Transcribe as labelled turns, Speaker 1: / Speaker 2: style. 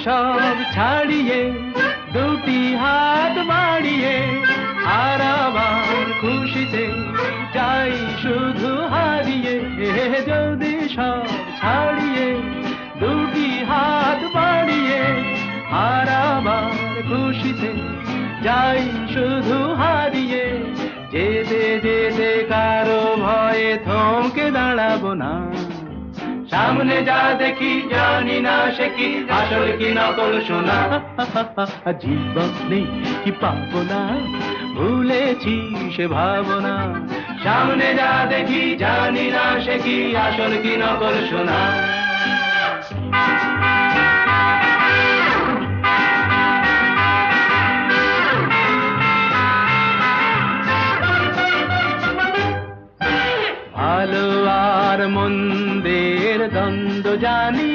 Speaker 1: সব ছাড়িয়ে দুটি হাত বাড়িয়ে আর আবার খুশিতে যাই শুধু হারিয়ে। যদি সব ছাড়িয়ে দুটি হাত বাড়িয়ে আর আবার খুশিতে যাই শুধু হারিয়ে। যেতে যেতে কারো ভয়ে থমকে দাঁড়াবো না। সামনে যা দেখি জানি না সে কি আসল কি নকল শোনা। জীবনে কি পাবো না ভুলেছি সে ভাবনা। সামনে যা দেখি জানি না সে কি আসল কি নকল শোনা। ভালো আর মন্দের দ্বন্দ্ব জানি